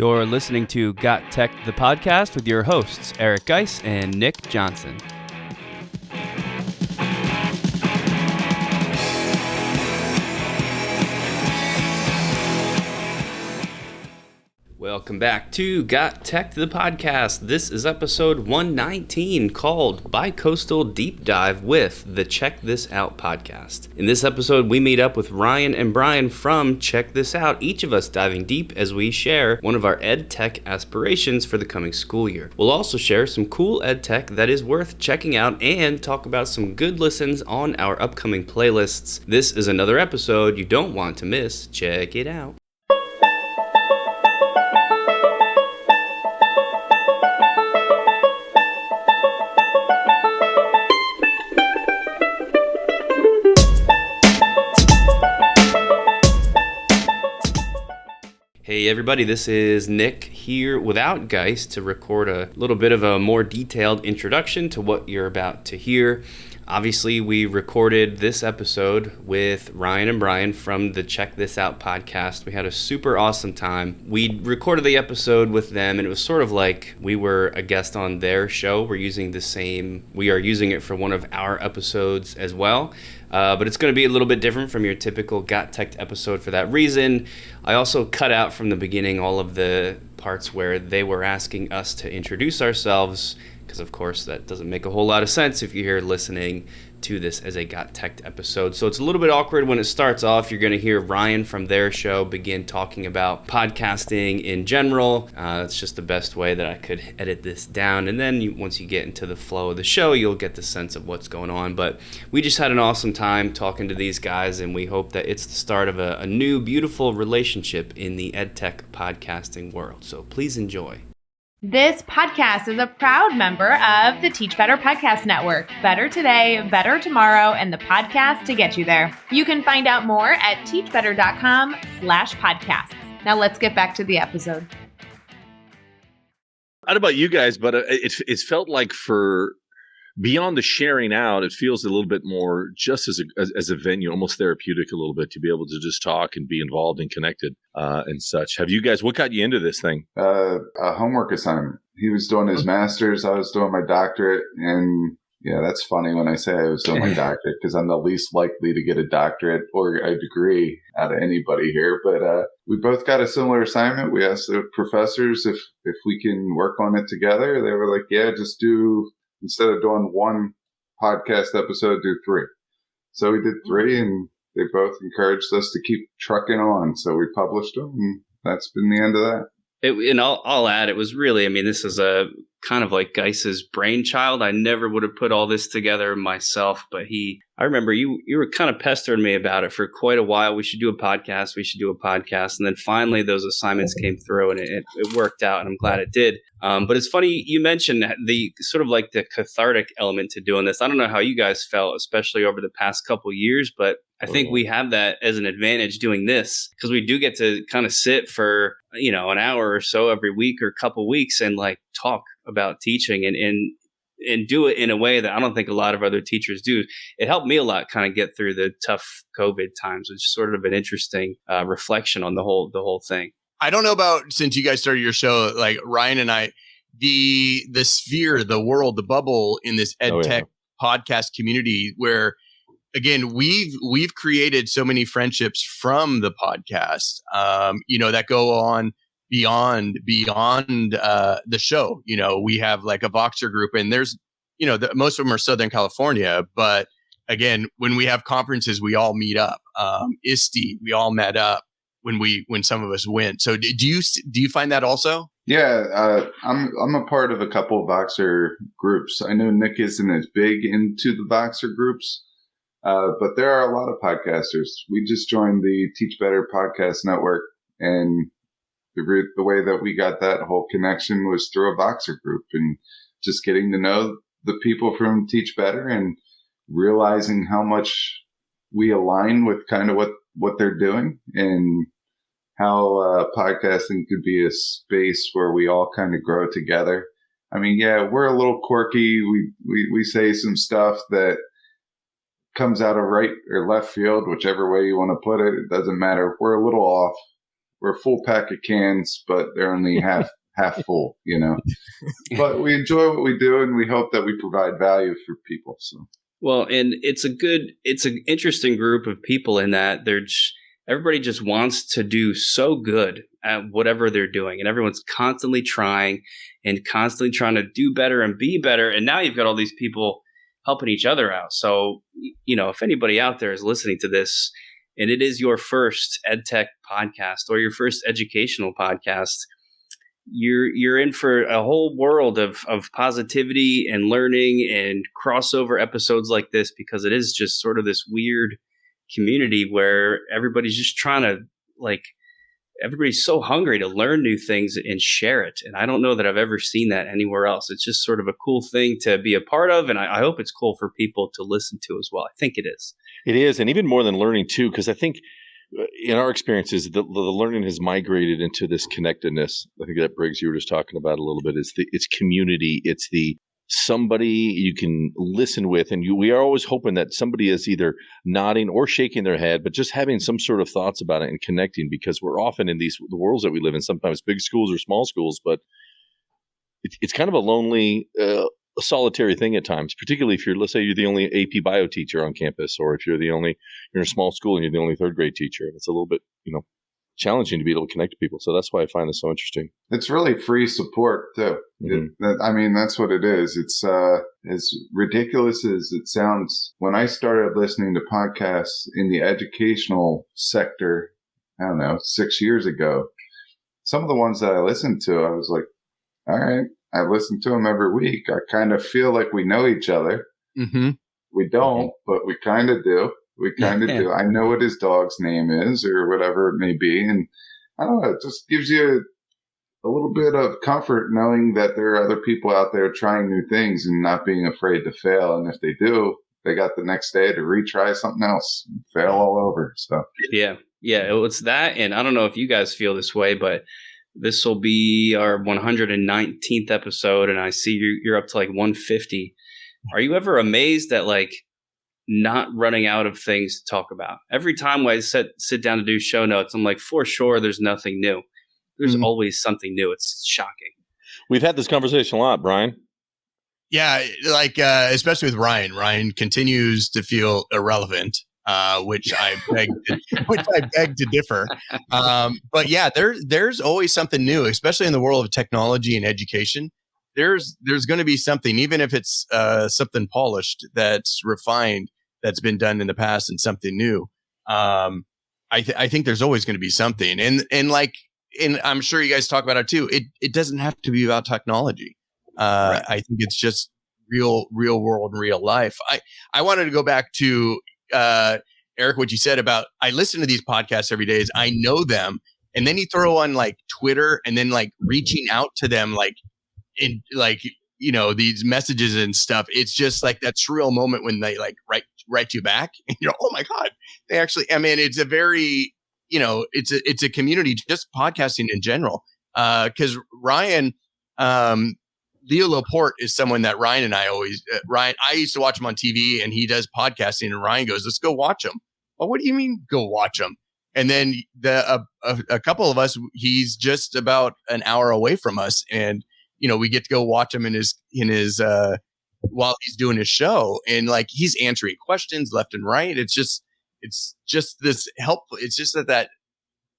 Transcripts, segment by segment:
You're listening to GotTechED the Podcast with your hosts, Eric Guise and Nick Johnson. Welcome back to GotTechED the Podcast. This is episode 119 called Bicoastal Deep Dive with the Check This Out podcast. In this episode, we meet up with Ryan and Brian from Check This Out, each of us diving deep as we share one of our Edtech aspirations for the coming school year. We'll also share some cool Edtech that is worth checking out and talk about some good listens on our upcoming playlists. This is another episode you don't want to miss. Check it out. Hey everybody, this is Nick here without Guise to record a little bit of a more detailed introduction to what you're about to hear. Obviously, we recorded this episode with Ryan and Brian from the Check This Out podcast. We had a super awesome time. We recorded the episode with them, and it was sort of like we were a guest on their show. We are using it for one of our episodes as well. But it's going to be a little bit different from your typical GotTechED episode for that reason. I also cut out from the beginning all of the parts where they were asking us to introduce ourselves, because of course that doesn't make a whole lot of sense if you're listening to this as a GotTechED episode. So it's a little bit awkward when it starts off. You're going to hear Ryan from their show begin talking about podcasting in general. It's just the best way that I could edit this down. And then once you get into the flow of the show, you'll get the sense of what's going on. But we just had an awesome time talking to these guys, and we hope that it's the start of a new, beautiful relationship in the Edtech podcasting world. So please enjoy. This podcast is a proud member of the Teach Better Podcast Network. Better today, better tomorrow, and the podcast to get you there. You can find out more at teachbetter.com/podcasts. Now let's get back to the episode. I don't know about you guys, but it's felt like for beyond the sharing out, it feels a little bit more just as a venue, almost therapeutic a little bit, to be able to just talk and be involved and connected and such. Have you guys, what got you into this thing? A homework assignment. He was doing his master's, I was doing my doctorate, and yeah, that's funny when I say I was doing my doctorate, because I'm the least likely to get a doctorate or a degree out of anybody here. But we both got a similar assignment. We asked the professors if we can work on it together. They were like, yeah, just do, instead of doing one podcast episode, do 3. So we did 3, and they both encouraged us to keep trucking on. So we published them, and that's been the end of that. And I'll add, it was really, this is a kind of like Guise's brainchild. I never would have put all this together myself, but I remember you were kind of pestering me about it for quite a while. We should do a podcast. And then finally those assignments came through, and it worked out, and I'm glad it did. But it's funny, you mentioned the sort of like the cathartic element to doing this. I don't know how you guys felt, especially over the past couple years, but I think we have that as an advantage doing this, because we do get to kind of sit for, an hour or so every week or couple weeks and like talk about teaching and do it in a way that I don't think a lot of other teachers do. It helped me a lot kind of get through the tough COVID times, which is sort of an interesting reflection on the whole thing. I don't know about, since you guys started your show, like Ryan and I, the sphere, the world, the bubble in this Edtech podcast community, where again, we've created so many friendships from the podcast, that go on beyond the show. We have like a Voxer group, and there's, most of them are Southern California, but again, when we have conferences, we all meet up. ISTE, we all met up when some of us went. So do you find that also? Yeah, I'm a part of a couple of Voxer groups. I know Nick isn't as big into the Voxer groups. But there are a lot of podcasters. We just joined the Teach Better Podcast Network, and the way that we got that whole connection was through a Voxer group, and just getting to know the people from Teach Better and realizing how much we align with kind of what they're doing, and how podcasting could be a space where we all kind of grow together. Yeah, we're a little quirky. We say some stuff that comes out of right or left field, whichever way you want to put it. It doesn't matter. We're a little off. we're a full pack of cans, but they're only half full, But we enjoy what we do, and we hope that we provide value for people. So. Well, and it's an interesting group of people in that everybody just wants to do so good at whatever they're doing, and everyone's constantly trying to do better and be better. And now you've got all these people helping each other out. So, if anybody out there is listening to this and it is your first EdTech podcast or your first educational podcast, you're in for a whole world of positivity and learning and crossover episodes like this, because it is just sort of this weird community where everybody's just trying to everybody's so hungry to learn new things and share it. And I don't know that I've ever seen that anywhere else. It's just sort of a cool thing to be a part of. And I hope it's cool for people to listen to as well. I think it is. It is. And even more than learning too, because I think in our experiences, the learning has migrated into this connectedness. I think that, Briggs, you were just talking about a little bit. It's community. It's the somebody you can listen with. And we are always hoping that somebody is either nodding or shaking their head, but just having some sort of thoughts about it and connecting, because we're often in the worlds that we live in, sometimes big schools or small schools, but it's kind of a lonely, a solitary thing at times, particularly if let's say you're the only AP bio teacher on campus, or if you're in a small school and you're the only third grade teacher. It's a little bit, challenging to be able to connect to people. So that's why I find this so interesting. It's really free support too. Mm-hmm. That's what it is. It's as ridiculous as it sounds. When I started listening to podcasts in the educational sector, I don't know, 6 years ago, some of the ones that I listened to, I was like, all right, I listen to them every week. I kind of feel like we know each other. Mm-hmm. We don't, but we kind of do. We kind of do. I know what his dog's name is or whatever it may be. And I don't know, it just gives you a little bit of comfort knowing that there are other people out there trying new things and not being afraid to fail. And if they do, they got the next day to retry something else and fail all over. So yeah, it's that. And I don't know if you guys feel this way, but this will be our 119th episode, and I see you're up to 150. Are you ever amazed at not running out of things to talk about? Every time I sit down to do show notes, I'm like, for sure, there's nothing new. There's always something new. It's shocking. We've had this conversation a lot, Brian. Yeah, especially with Ryan. Ryan continues to feel irrelevant, which I beg to differ. But yeah, there's always something new, especially in the world of technology and education. There's going to be something, even if it's something polished, that's refined, that's been done in the past, and something new. I think there's always going to be something, and I'm sure you guys talk about it too. It doesn't have to be about technology. Right. I think it's just real world and real life. I wanted to go back to Eric, what you said about, I listen to these podcasts every day. I know them, and then you throw on Twitter, and then reaching out to them in these messages and stuff. It's just that surreal moment when they write you back, and you're, oh my God, they actually, it's a very, it's a community, just podcasting in general. Cause Ryan, Leo Laporte is someone that Ryan and I always, I used to watch him on TV, and he does podcasting, and Ryan goes, let's go watch him. Well, what do you mean go watch him? And then a couple of us, he's just about an hour away from us, and we get to go watch him in his while he's doing his show, and he's answering questions left and right. It's just this helpful. It's just that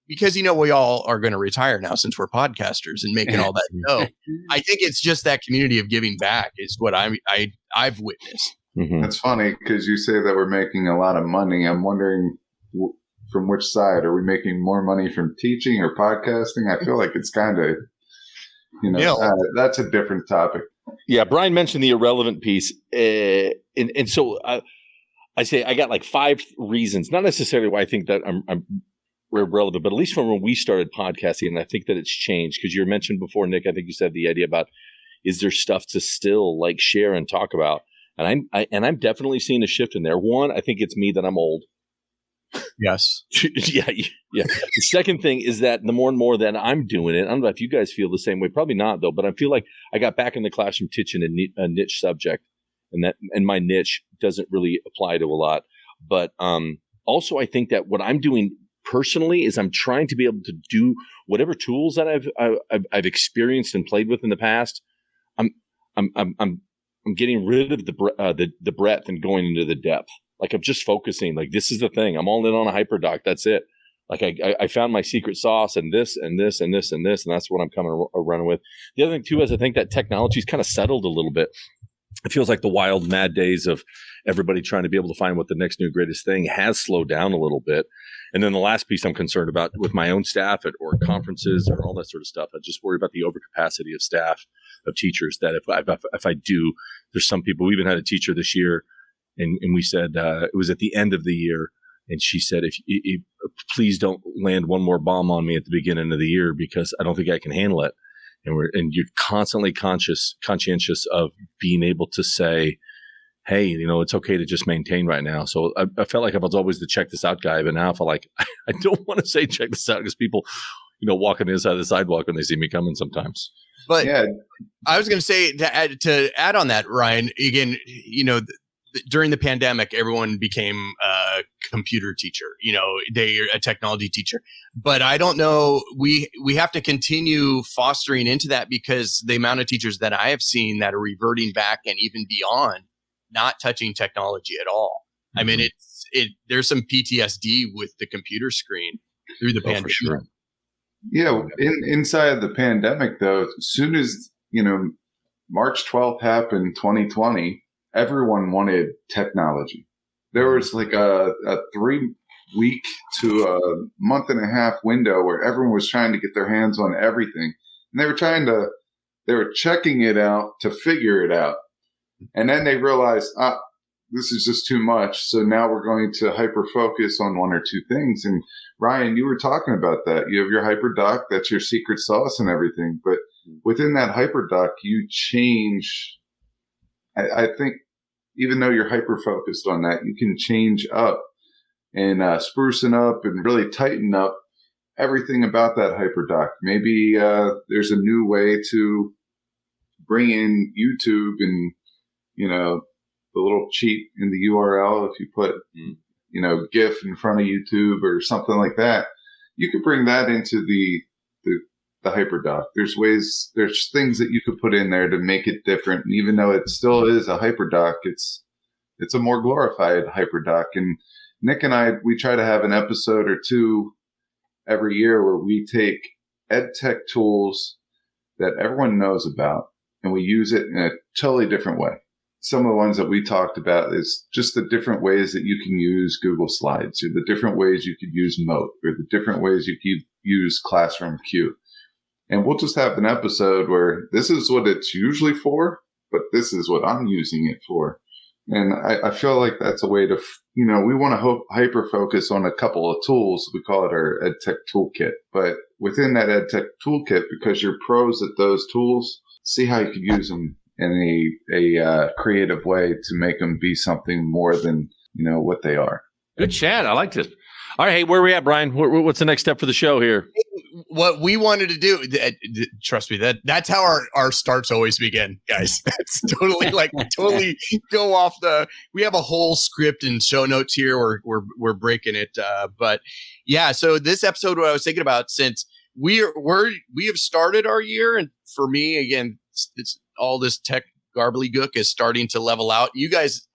because we all are going to retire now since we're podcasters and making all that dough. I think it's just that community of giving back is what I've witnessed. Mm-hmm. That's funny because you say that we're making a lot of money. I'm wondering from which side. Are we making more money from teaching or podcasting? I feel like it's kind of. That's a different topic. Yeah, Brian mentioned the irrelevant piece, and so I say I got 5 reasons, not necessarily why I think that I'm relevant, but at least from when we started podcasting, and I think that it's changed because you mentioned before, Nick. I think you said the idea about is there stuff to still share and talk about, and I'm definitely seeing a shift in there. One, I think it's me that I'm old. Yes. Yeah. The second thing is that the more and more that I'm doing it, I don't know if you guys feel the same way. Probably not, though. But I feel like I got back in the classroom teaching a niche subject, and my niche doesn't really apply to a lot. But also, I think that what I'm doing personally is I'm trying to be able to do whatever tools that I've experienced and played with in the past. I'm getting rid of the breadth and going into the depth. Like I'm just focusing. Like this is the thing. I'm all in on a hyperdoc. That's it. Like I found my secret sauce and this and this and this and this, and that's what I'm coming running with. The other thing too is I think that technology's kind of settled a little bit. It feels like the wild, mad days of everybody trying to be able to find what the next new greatest thing has slowed down a little bit. And then the last piece I'm concerned about with my own staff or conferences or all that sort of stuff, I just worry about the overcapacity of staff, of teachers, that if I do, there's some people, we even had a teacher this year, and we said, it was at the end of the year, and she said, if please don't land one more bomb on me at the beginning of the year, because I don't think I can handle it. And you're constantly conscientious of being able to say, hey, it's okay to just maintain right now. So I felt like I was always the check this out guy, but now I feel like I don't want to say check this out because people, walk on the inside of the sidewalk when they see me coming sometimes. But yeah, I was going to say to add on that, Ryan, again, during the pandemic, everyone became a computer teacher, they're a technology teacher. But I don't know, we have to continue fostering into that, because the amount of teachers that I have seen that are reverting back and even beyond not touching technology at all. Mm-hmm. I mean, there's some PTSD with the computer screen through the pandemic. For sure. Yeah. Inside the pandemic, though, as soon as, March 12th happened, 2020, everyone wanted technology. There was like a 3-week to a month and a half window where everyone was trying to get their hands on everything. And they were checking it out to figure it out. And then they realized, this is just too much. So now we're going to hyper focus on one or two things. And Ryan, you were talking about that. You have your hyperdoc, that's your secret sauce and everything. But within that hyperdoc, you change. I think even though you're hyper focused on that, you can change up and sprucing up and really tighten up everything about that hyperdoc. Maybe there's a new way to bring in YouTube and, the little cheat in the URL. If you put, GIF in front of YouTube or something like that, you could bring that into the hyperdoc. There's things that you could put in there to make it different. And even though it still is a hyperdoc, it's a more glorified hyperdoc. And Nick and I, we try to have an episode or two every year where we take Edtech tools that everyone knows about and we use it in a totally different way. Some of the ones that we talked about is just the different ways that you can use Google Slides, or the different ways you could use Mote, or the different ways you could use Classroom Q. And we'll just have an episode where this is what it's usually for, but this is what I'm using it for. And I feel like that's a way to, we want to hyper focus on a couple of tools. We call it our Edtech toolkit. But within that Edtech toolkit, because you're pros at those tools, see how you could use them in a creative way to make them be something more than, what they are. Good chat. I like this. All right. Hey, where are we at, Brian? What's the next step for the show here? What we wanted to do, trust me, that's how our starts always begin, guys. It's totally go off we have a whole script and show notes here. We're breaking it. But yeah, so this episode, what I was thinking about, since we have started our year, and for me, again, it's all this tech gobbledygook is starting to level out. You guys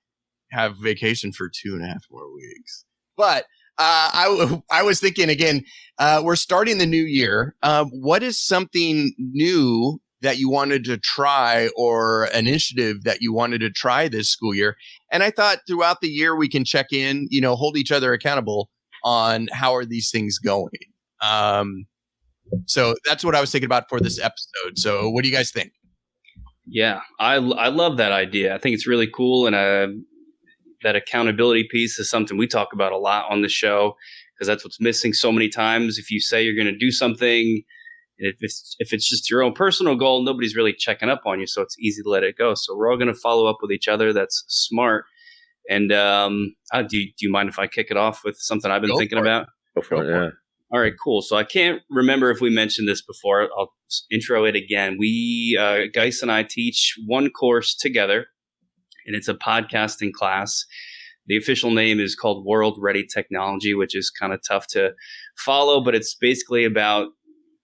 have vacation for 2.5 more weeks, but I was thinking again, we're starting the new year. What is something new that you wanted to try, or an initiative that you wanted to try this school year? And I thought throughout the year we can check in, hold each other accountable on how are these things going. So that's what I was thinking about for this episode. So what do you guys think? Yeah, I love that idea. I think it's really cool, and that accountability piece is something we talk about a lot on the show, because that's what's missing so many times. If you say you're going to do something, if it's just your own personal goal, nobody's really checking up on you, so it's easy to let it go. So we're all going to follow up with each other. That's smart. And do you mind if I kick it off with something I've been thinking about? Go for it, yeah. All right, cool. So I can't remember if we mentioned this before. I'll intro it again. We, Guise and I, teach one course together, and it's a podcasting class The official name is called World Ready Technology, which is kind of tough to follow, but it's basically about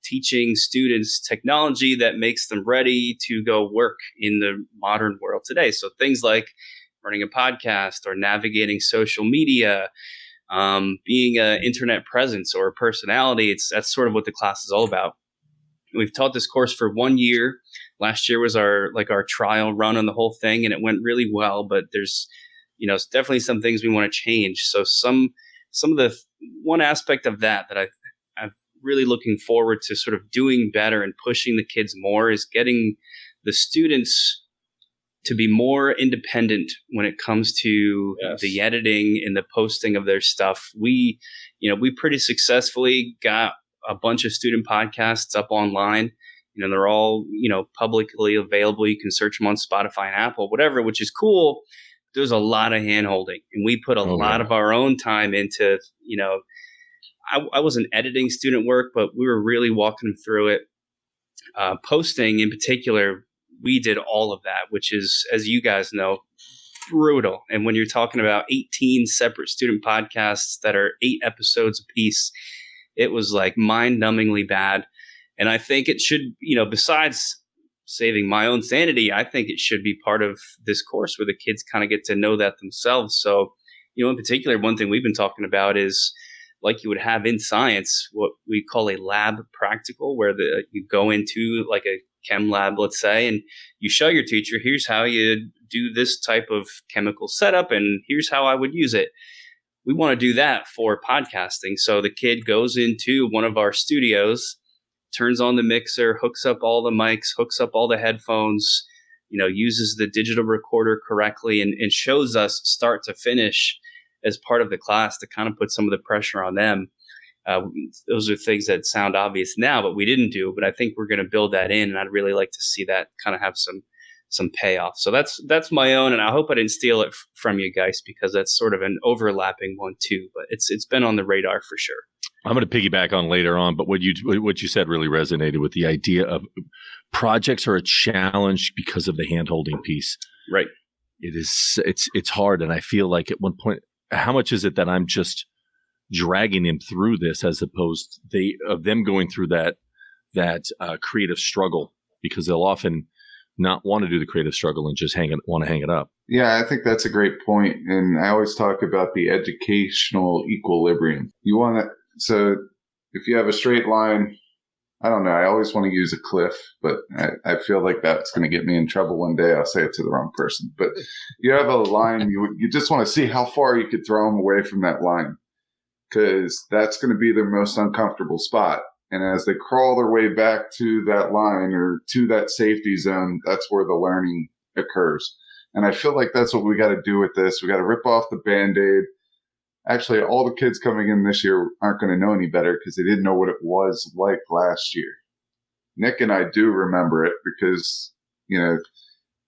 teaching students technology that makes them ready to go work in the modern world today. So things like running a podcast or navigating social media, being an internet presence or a personality. That's sort of what the class is all about. We've taught this course for 1 year. Last year was our trial run on the whole thing, and it went really well, but there's definitely some things we want to change. So some of the one aspect of that I'm really looking forward to sort of doing better and pushing the kids more is getting the students to be more independent when it comes to the editing and the posting of their stuff. We pretty successfully got a bunch of student podcasts up online. They're all, publicly available. You can search them on Spotify and Apple, whatever, which is cool. There's a lot of hand holding, and we put a lot of our own time into, I wasn't editing student work, but we were really walking them through it. Posting in particular, we did all of that, which is, as you guys know, brutal. And when you're talking about 18 separate student podcasts that are 8 episodes apiece, it was like mind-numbingly bad. And I think it should, besides saving my own sanity, I think it should be part of this course where the kids kind of get to know that themselves. So, in particular, one thing we've been talking about is, like you would have in science, what we call a lab practical, where you go into like a chem lab, let's say, and you show your teacher, here's how you do this type of chemical setup, and here's how I would use it. We want to do that for podcasting. So the kid goes into one of our studios, turns on the mixer, hooks up all the mics, hooks up all the headphones, uses the digital recorder correctly, and shows us start to finish as part of the class to kind of put some of the pressure on them. Those are things that sound obvious now, but we didn't do. But I think we're going to build that in, and I'd really like to see that kind of have some payoff. So that's my own, and I hope I didn't steal it from you guys, because that's sort of an overlapping one too. But it's been on the radar for sure. I'm going to piggyback on later on, but what you said really resonated with the idea of projects are a challenge because of the hand-holding piece. Right. It's hard, and I feel like at one point, how much is it that I'm just dragging them through this as opposed of them going through that creative struggle, because they'll often not want to do the creative struggle and just want to hang it up. Yeah, I think that's a great point. And I always talk about the educational equilibrium. So if you have a straight line, I don't know, I always want to use a cliff, but I feel like that's going to get me in trouble one day. I'll say it to the wrong person. But you have a line, you just want to see how far you could throw them away from that line, because that's going to be their most uncomfortable spot. And as they crawl their way back to that line or to that safety zone, that's where the learning occurs. And I feel like that's what we got to do with this. We got to rip off the Band-Aid. Actually, all the kids coming in this year aren't going to know any better because they didn't know what it was like last year. Nick and I do remember it because,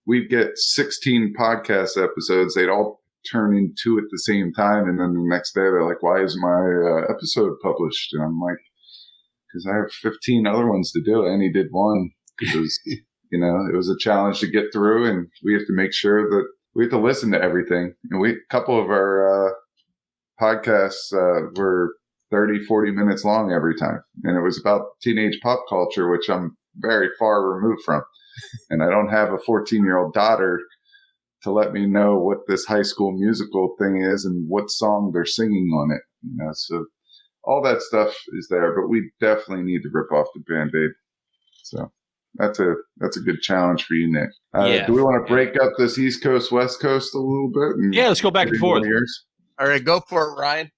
we'd get 16 podcast episodes. They'd all turn in 2 at the same time. And then the next day they're like, why is my episode published? And I'm like, because I have 15 other ones to do. I only did one because, it was a challenge to get through. And we have to make sure that we have to listen to everything. And a couple of our podcasts were 30, 40 minutes long every time. And it was about teenage pop culture, which I'm very far removed from. And I don't have a 14-year-old daughter to let me know what this High School Musical thing is and what song they're singing on it. So all that stuff is there, but we definitely need to rip off the Band-Aid. So that's a good challenge for you, Nick. Do we want to break up this East Coast, West Coast a little bit? Yeah, let's go back and forth. All right, go for it, Ryan.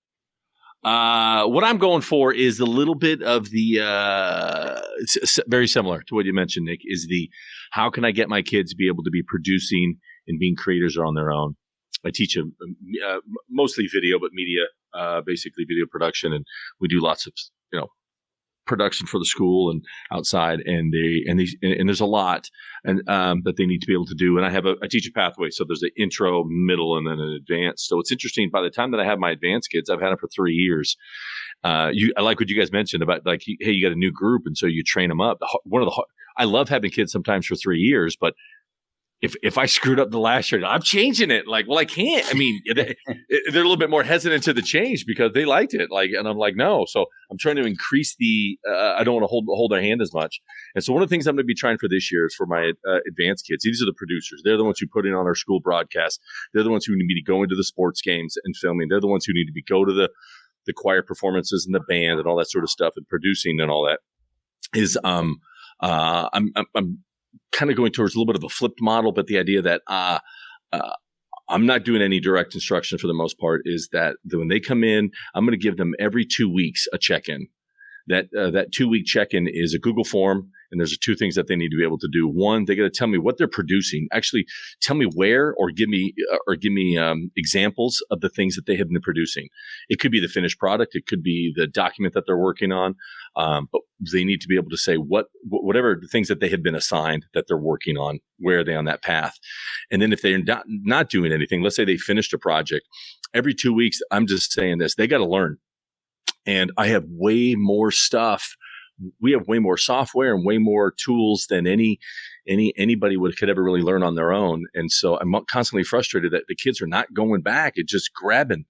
What I'm going for is a little bit of the very similar to what you mentioned, Nick, is the how can I get my kids to be able to be producing and being creators on their own. I teach mostly video, but media, basically video production, and we do lots of production for the school and outside, and there's a lot and that they need to be able to do. And I teach a pathway, so there's an intro, middle, and then an advanced. So it's interesting. By the time that I have my advanced kids, I've had them for 3 years. I like what you guys mentioned about like, hey, you got a new group, and so you train them up. I love having kids sometimes for 3 years, but if I screwed up the last year, I'm changing it. Like, well, I can't. I mean, they're a little bit more hesitant to the change because they liked it. Like, and I'm like, no. So I'm trying to increase the. I don't want to hold their hand as much. And so one of the things I'm going to be trying for this year is for my advanced kids. These are the producers. They're the ones who put in on our school broadcast. They're the ones who need to go into the sports games and filming. They're the ones who need to go to the choir performances and the band and all that sort of stuff and producing and all that. Is I'm kind of going towards a little bit of a flipped model, but the idea that I'm not doing any direct instruction for the most part is that when they come in, I'm going to give them every 2 weeks a check-in. That 2-week check-in is a Google form, and there's two things that they need to be able to do. One, they got to tell me what they're producing. Actually, tell me where, or give me examples of the things that they have been producing. It could be the finished product, it could be the document that they're working on, but they need to be able to say whatever the things that they have been assigned that they're working on. Where are they on that path? And then if they're not doing anything, let's say they finished a project, every 2 weeks, I'm just saying this: they got to learn. And I have way more stuff. We have way more software and way more tools than anybody could ever really learn on their own. And so I'm constantly frustrated that the kids are not going back and just grabbing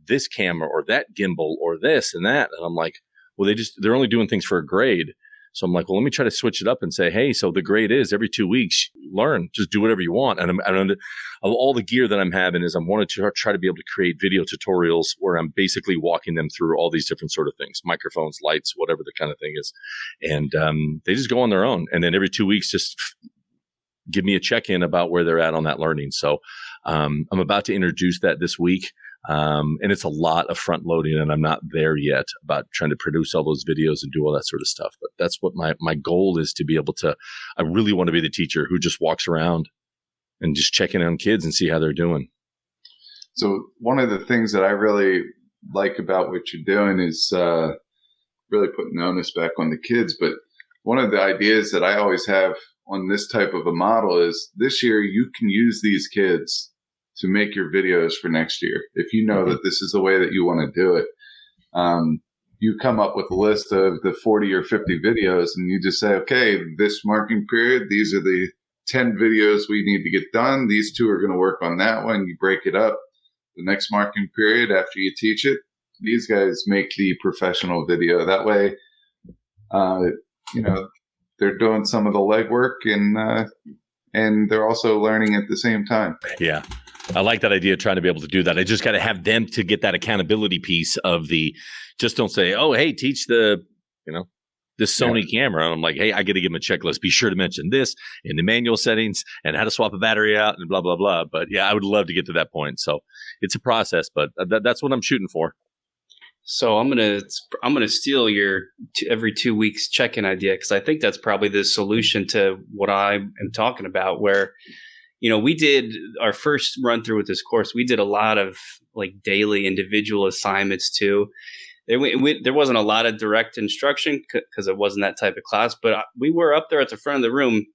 this camera or that gimbal or this and that. And I'm like, well, they're only doing things for a grade. So I'm like, well, let me try to switch it up and say, hey, so the grade is every 2 weeks, learn, just do whatever you want. And all the gear that I'm having is I'm wanting to try to be able to create video tutorials where I'm basically walking them through all these different sort of things, microphones, lights, whatever the kind of thing is. And they just go on their own. And then every 2 weeks, just give me a check-in about where they're at on that learning. So I'm about to introduce that this week. And it's a lot of front loading, and I'm not there yet about trying to produce all those videos and do all that sort of stuff. But that's what my goal is, to be able to. I really want to be the teacher who just walks around and just checking on kids and see how they're doing. So one of the things that I really like about what you're doing is really putting the onus back on the kids. But one of the ideas that I always have on this type of a model is this year you can use these kids to make your videos for next year. If you know that this is the way that you want to do it, you come up with a list of the 40 or 50 videos and you just say, okay, this marking period, these are the 10 videos we need to get done. These 2 are going to work on that one. You break it up. The next marking period after you teach it, these guys make the professional video. That way, they're doing some of the legwork and they're also learning at the same time. Yeah. I like that idea of trying to be able to do that. I just got to have them to get that accountability piece of just don't say, oh, hey, teach this Sony camera. And I'm like, hey, I got to give them a checklist. Be sure to mention this in the manual settings and how to swap a battery out and blah, blah, blah. But yeah, I would love to get to that point. So it's a process, but that's what I'm shooting for. So I'm gonna steal your every 2 weeks check-in idea, because I think that's probably the solution to what I am talking about, where we did our first run through with this course. We did a lot of like daily individual assignments too. There wasn't a lot of direct instruction because it wasn't that type of class, but we were up there at the front of the room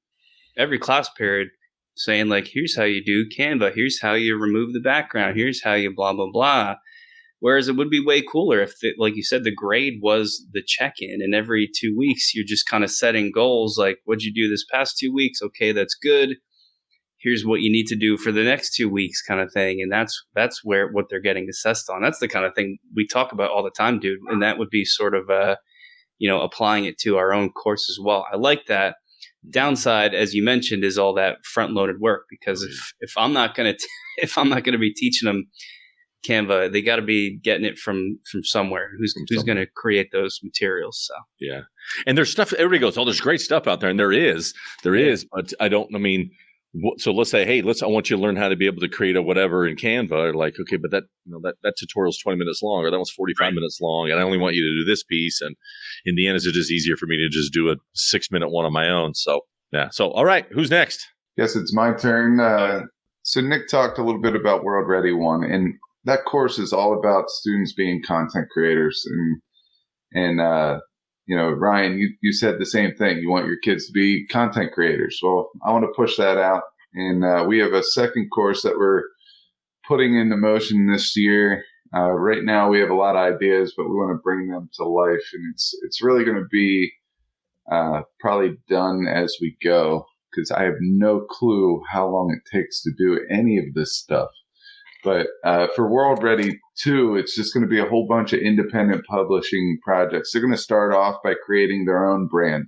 every class period saying like, here's how you do Canva. Here's how you remove the background. Here's how you blah, blah, blah. Whereas it would be way cooler if, like you said, the grade was the check-in, and every 2 weeks you're just kind of setting goals like, what'd you do this past 2 weeks? Okay, that's good. Here's what you need to do for the next 2 weeks, kind of thing. And that's what they're getting assessed on. That's the kind of thing we talk about all the time, dude. And that would be sort of, applying it to our own course as well. I like that. Downside, as you mentioned, is all that front-loaded work, because if I'm not going to be teaching them Canva, they got to be getting it from somewhere. Who's going to create those materials? So yeah, and there's stuff. Everybody goes, "Oh, there's great stuff out there," and there is, but I don't. I mean, so let's say, hey, I want you to learn how to be able to create a whatever in Canva. Or like, okay, but that tutorial is 20 minutes long, or that one's 45 minutes long, and I only want you to do this piece. And in the end, is it just easier for me to just do a 6-minute one on my own? So yeah. So all right, who's next? Yes, it's my turn. So Nick talked a little bit about World Ready 1, and that course is all about students being content creators. And Ryan, you said the same thing. You want your kids to be content creators. Well, I want to push that out. And we have a second course that we're putting into motion this year. Right now we have a lot of ideas, but we want to bring them to life. And it's really going to be probably done as we go, because I have no clue how long it takes to do any of this stuff. But for World Ready 2, it's just going to be a whole bunch of independent publishing projects. They're going to start off by creating their own brand.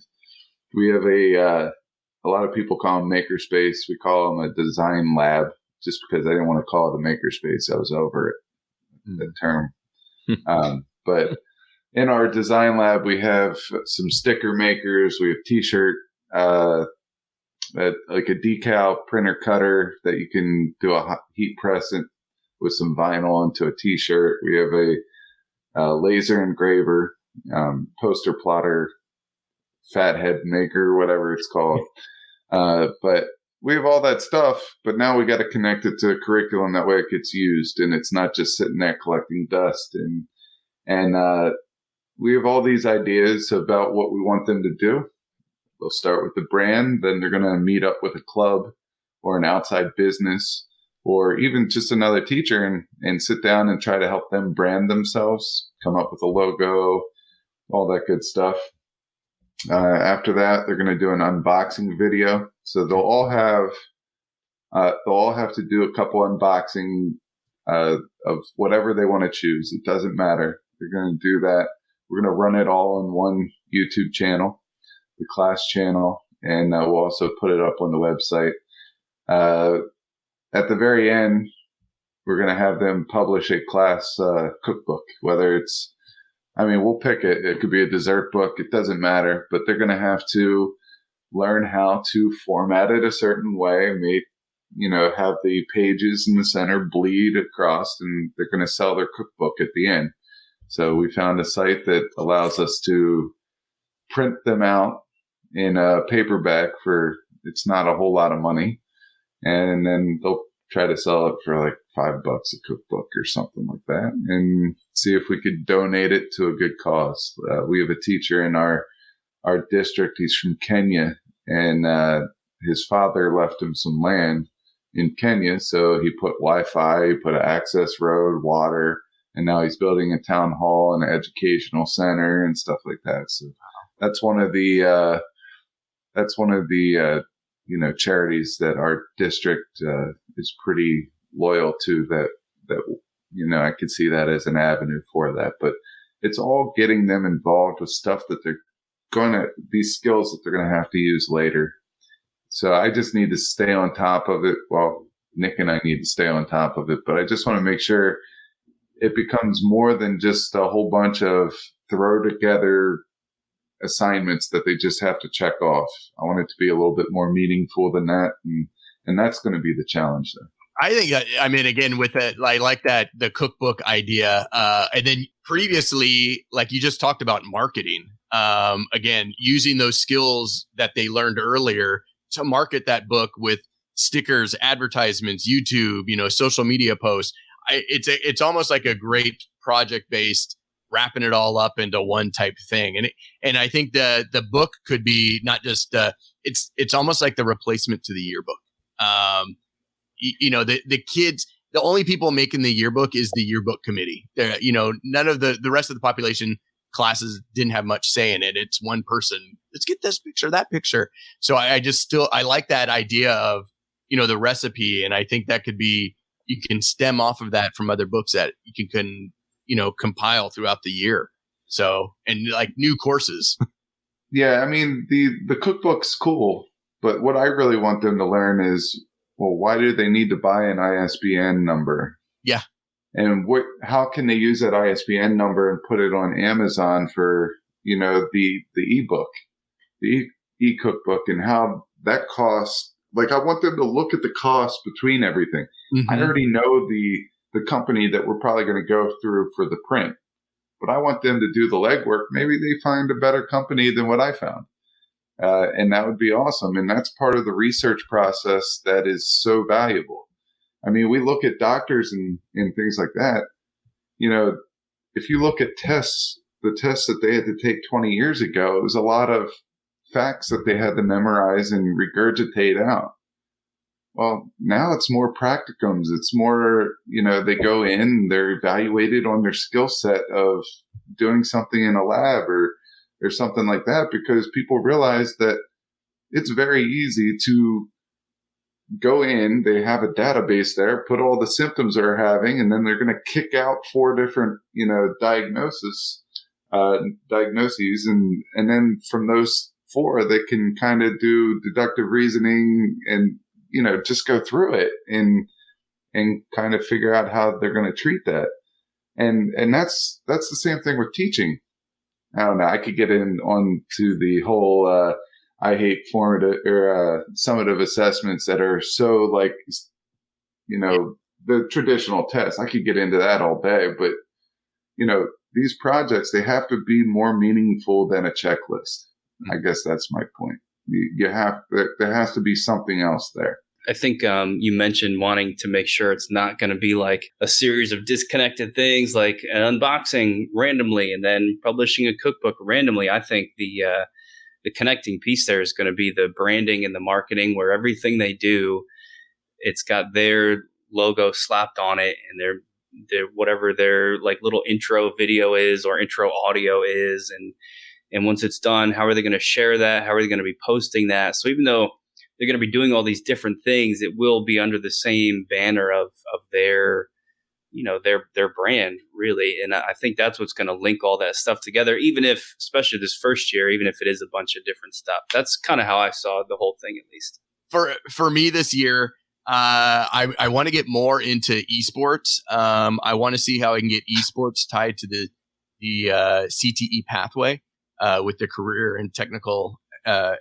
We have a lot of people call them makerspace. We call them a design lab, just because I didn't want to call it a makerspace. I was over it, the term. But in our design lab, we have some sticker makers. We have T-shirt, like a decal printer cutter that you can do a heat press with some vinyl into a T-shirt. We have a laser engraver, poster plotter, fathead maker, whatever it's called. But we have all that stuff, but now we got to connect it to a curriculum. That way it gets used and it's not just sitting there collecting dust. And we have all these ideas about what we want them to do. They'll start with the brand, then they're going to meet up with a club or an outside business or even just another teacher and sit down and try to help them brand themselves, come up with a logo, all that good stuff. After that, they're going to do an unboxing video. So they'll all have to do a couple unboxing of whatever they want to choose. It doesn't matter. They're going to do that. We're going to run it all on one YouTube channel, the class channel, and we'll also put it up on the website. At the very end, we're going to have them publish a class cookbook, whether it's, we'll pick it. It could be a dessert book. It doesn't matter, but they're going to have to learn how to format it a certain way, have the pages in the center bleed across, and they're going to sell their cookbook at the end. So we found a site that allows us to print them out in a paperback it's not a whole lot of money. And then they'll try to sell it for like $5 a cookbook or something like that, and see if we could donate it to a good cause. We have a teacher in our district. He's from Kenya, and his father left him some land in Kenya. So he put Wi-Fi, he put an access road, water, and now he's building a town hall and an educational center and stuff like that. So that's one of the charities that our district is pretty loyal to, that I could see that as an avenue for that. But it's all getting them involved with stuff that these skills that they're going to have to use later. So I just need to stay on top of it. Well, Nick and I need to stay on top of it, but I just want to make sure it becomes more than just a whole bunch of throw together assignments that they just have to check off. I want it to be a little bit more meaningful than that. And that's going to be the challenge there. I think, again, with that, I like that, the cookbook idea. And then previously, like you just talked about marketing, again, using those skills that they learned earlier to market that book with stickers, advertisements, YouTube, social media posts. It's almost like a great project-based, wrapping it all up into one type thing. And I think the book could be not just, it's almost like the replacement to the yearbook. The kids, the only people making the yearbook is the yearbook committee. None of the rest of the population classes didn't have much say in it. It's one person. Let's get this picture, that picture. So I like that idea of, the recipe. And I think that could be, you can stem off of that from other books that you can compile throughout the year. So, and like new courses. Yeah. The cookbook's cool, but what I really want them to learn is, well, why do they need to buy an ISBN number? Yeah. And how can they use that ISBN number and put it on Amazon for, the ebook, the e-cookbook, and how that costs. Like, I want them to look at the cost between everything. Mm-hmm. I already know the company that we're probably going to go through for the print, but I want them to do the legwork. Maybe they find a better company than what I found. And that would be awesome. And that's part of the research process that is so valuable. We look at doctors and things like that. If you look at the tests that they had to take 20 years ago, it was a lot of facts that they had to memorize and regurgitate out. Well, now it's more practicums. It's more, they go in, they're evaluated on their skill set of doing something in a lab or something like that, because people realize that it's very easy to go in. They have a database there, put all the symptoms they're having, and then they're going to kick out 4 different, diagnoses, and then from those 4, they can kind of do deductive reasoning and, just go through it and kind of figure out how they're going to treat that. And that's the same thing with teaching. I don't know. I could get on to the whole, I hate formative or summative assessments that are so the traditional tests. I could get into that all day, but these projects, they have to be more meaningful than a checklist. I guess that's my point. There has to be something else there. I think you mentioned wanting to make sure it's not going to be like a series of disconnected things, like an unboxing randomly and then publishing a cookbook randomly. I think the connecting piece there is going to be the branding and the marketing, where everything they do, it's got their logo slapped on it, and their whatever their like little intro video is or intro audio is, and once it's done, how are they going to share that? How are they going to be posting that? So even though they're going to be doing all these different things, it will be under the same banner of their, their brand, really. And I think that's what's going to link all that stuff together, even if, especially this first year, even if it is a bunch of different stuff. That's kind of how I saw the whole thing, at least. For me this year, I want to get more into esports. I want to see how I can get esports tied to the CTE pathway with the career and technical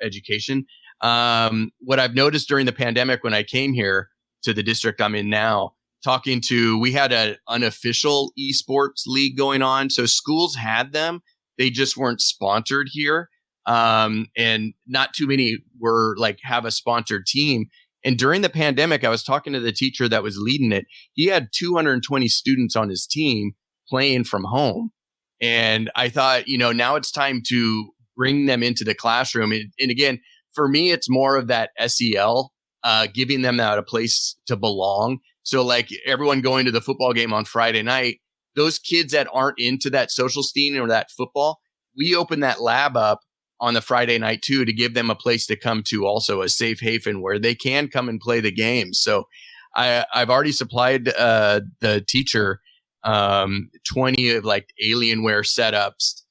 education. What I've noticed during the pandemic when I came here to the district I'm in now, we had an unofficial esports league going on. So schools had them. They just weren't sponsored here. And not too many were have a sponsored team. And during the pandemic, I was talking to the teacher that was leading it. He had 220 students on his team playing from home. And I thought, now it's time to bring them into the classroom. And again, for me, it's more of that SEL, giving them out a place to belong. So everyone going to the football game on Friday night, those kids that aren't into that social scene or that football, we open that lab up on the Friday night too, to give them a place to come to, also a safe haven where they can come and play the games. So I've already supplied the teacher 20 of Alienware setups,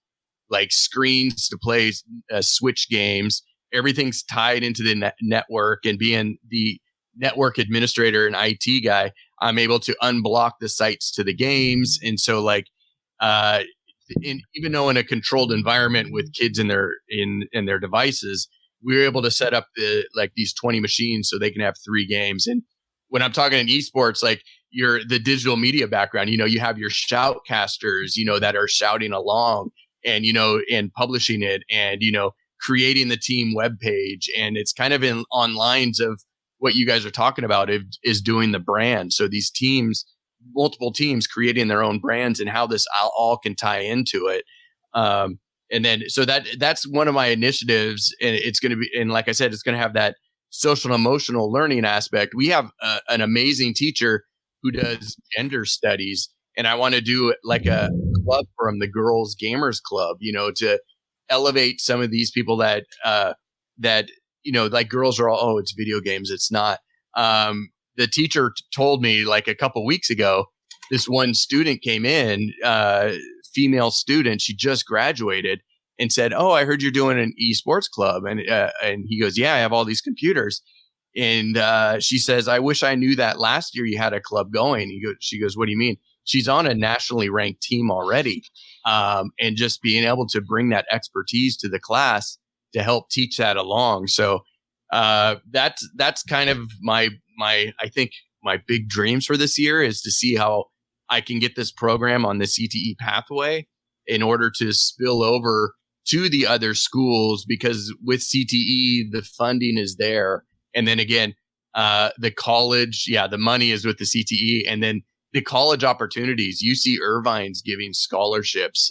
screens to play Switch games. Everything's tied into the network, and being the network administrator and IT guy, I'm able to unblock the sites to the games. And so even though in a controlled environment with kids in their devices, we were able to set up these 20 machines so they can have 3 games. And when I'm talking in esports, the digital media background, you have your shoutcasters, that are shouting along and, and publishing it and, creating the team webpage. And it's kind of on lines of what you guys are talking about is doing the brand. So these teams, multiple teams creating their own brands, and how this all can tie into it. And then, so that's one of my initiatives, and it's going to be, and like I said, it's going to have that social and emotional learning aspect. We have an amazing teacher who does gender studies, and I want to do a club from the Girls Gamers Club, to elevate some of these people that girls are all, it's video games. It's not. The teacher told me a couple weeks ago, this one student came in, female student, she just graduated, and said, "Oh, I heard you're doing an esports club." And he goes, "Yeah, I have all these computers." And she says, "I wish I knew that last year you had a club going." She goes, "What do you mean?" She's on a nationally ranked team already. And just being able to bring that expertise to the class to help teach that along. So that's kind of my I think my big dreams for this year is to see how I can get this program on the CTE pathway in order to spill over to the other schools, because with CTE, the funding is there. And then again, the college, the money is with the CTE, and then the college opportunities. UC Irvine's giving scholarships.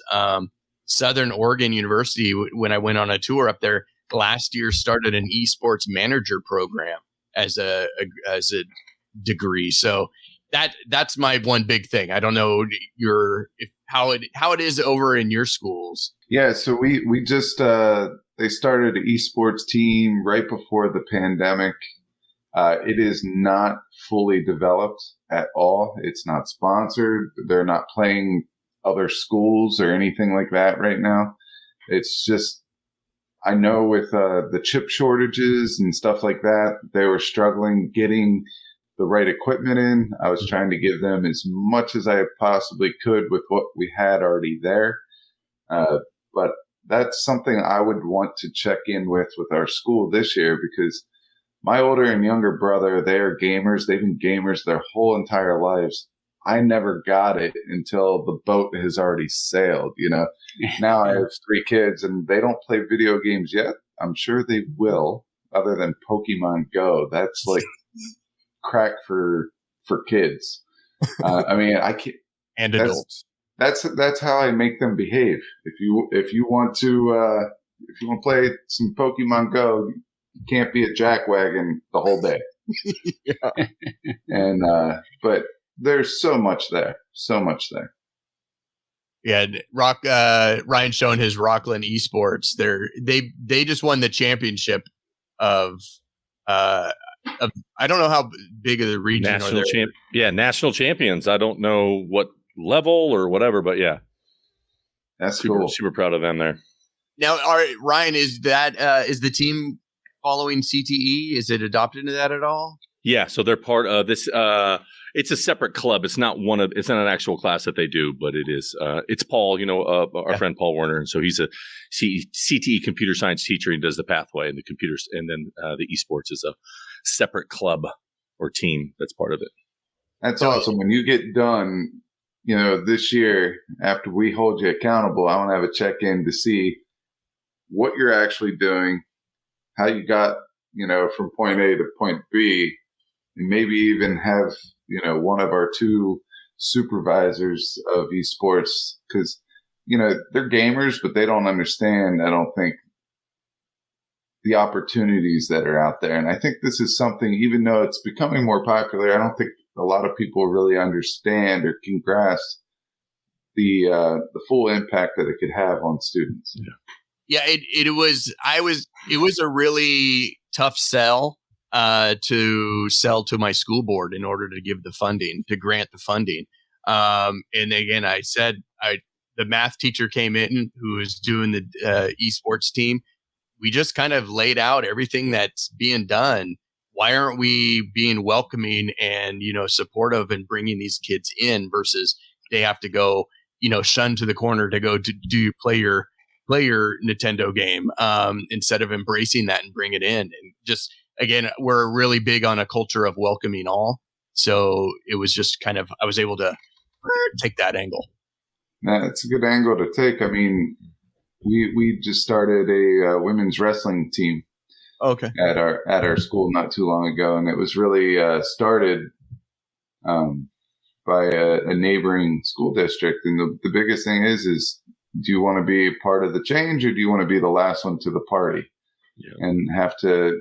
Southern Oregon University, when I went on a tour up there last year, started an esports manager program as a degree. So that's my one big thing. I don't know how it is over in your schools. Yeah, so we just they started an esports team right before the pandemic. It is not fully developed at all. It's not sponsored. They're not playing other schools or anything like that right now. It's just, I know with the chip shortages and stuff like that, they were struggling getting the right equipment in. I was trying to give them as much as I possibly could with what we had already there. But that's something I would want to check in with our school this year, because my older and younger brother, they are gamers. They've been gamers their whole entire lives. I never got it until the boat has already sailed, you know. Now I have 3 kids and they don't play video games yet. I'm sure they will, other than Pokemon Go. That's like crack for kids. I mean, I can't. And adults. That's how I make them behave. If you want to play some Pokemon Go, you can't be a jackwagon the whole day. Yeah. And but there's so much there. Yeah, Ryan's showing his Rockland Esports. They just won the championship of I don't know how big of the region. National champions. I don't know what level or whatever, but yeah, that's super, cool. Super proud of them there. Now, all right, Ryan, is the team following CTE? Is it adopted into that at all? Yeah, so they're part of this. It's a separate club. It's not it's not an actual class that they do, but it is. It's Paul, our friend Paul Werner, and so he's a CTE computer science teacher. He does the pathway and the computers, and then the esports is a separate club or team that's part of it. That's awesome. When you get done, this year after we hold you accountable, I want to have a check-in to see what you're actually doing, how you got, from point A to point B, and maybe even have, one of our 2 supervisors of esports, because, they're gamers, but they don't understand, I don't think, the opportunities that are out there. And I think this is something, even though it's becoming more popular, I don't think a lot of people really understand or can grasp the full impact that it could have on students. Yeah, it was a really tough sell to sell to my school board in order to give the funding, to grant the funding. And again, I said, the math teacher came in who was doing the esports team. We just kind of laid out everything that's being done. Why aren't we being welcoming and, supportive and bringing these kids in versus they have to go, shun to the corner to go to play your Nintendo game, instead of embracing that and bring it in. And just, again, we're really big on a culture of welcoming all. So it was just kind of, I was able to take that angle. That's a good angle to take. I mean, we just started a women's wrestling team. Okay. At our school not too long ago, and it was really started by a neighboring school district. And the biggest thing is do you want to be part of the change, or do you want to be the last one to the party and have to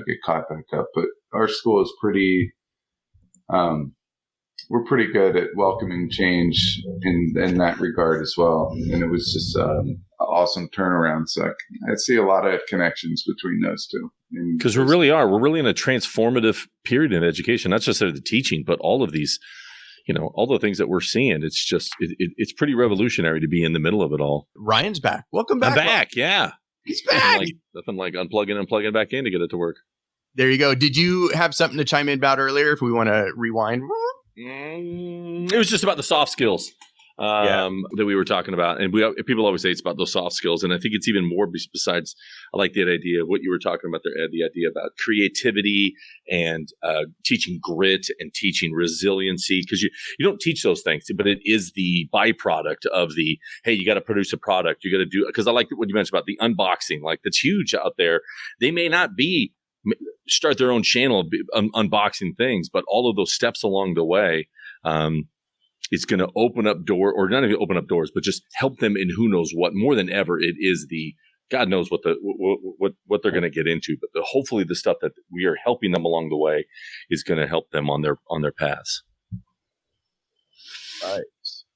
get caught back up? But our school is pretty. We're pretty good at welcoming change in that regard as well. And it was just an awesome turnaround. So I see a lot of connections between those 2. Because we're really in a transformative period in education, not just the teaching, but all of these, all the things that we're seeing. It's just, it's pretty revolutionary to be in the middle of it all. Ryan's back. Welcome back. I'm back. Yeah. He's back. Nothing like unplugging and plugging back in to get it to work. There you go. Did you have something to chime in about earlier if we want to rewind? It was just about the soft skills that we were talking about. And people always say it's about those soft skills. And I think it's even more besides, I like that idea of what you were talking about there, Ed, the idea about creativity and teaching grit and teaching resiliency. Because you don't teach those things, but it is the byproduct of the, hey, you got to produce a product. You got to do, because I like what you mentioned about the unboxing. Like, that's huge out there. They may not start their own channel unboxing things, but all of those steps along the way, it's going to open up or not even open up doors, but just help them in who knows what. More than ever, it is God knows what they're going to get into, but hopefully the stuff that we are helping them along the way is going to help them on their paths. All right.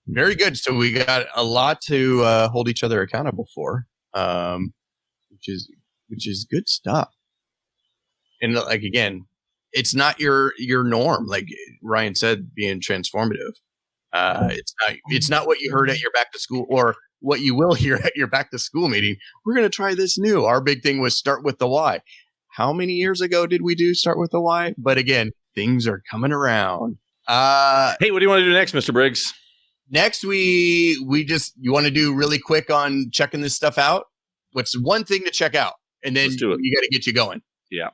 Very good. So we got a lot to hold each other accountable for. which is good stuff. And like, again, it's not your norm. Like Ryan said, being transformative. It's not what you heard at your back to school or what you will hear at your back to school meeting. We're going to try this new. Our big thing was start with the why. How many years ago did we do start with the why? But again, things are coming around. Hey, what do you want to do next, Mr. Briggs? Next, you want to do really quick on checking this stuff out? What's one thing to check out? And then you got to get you going. Yeah.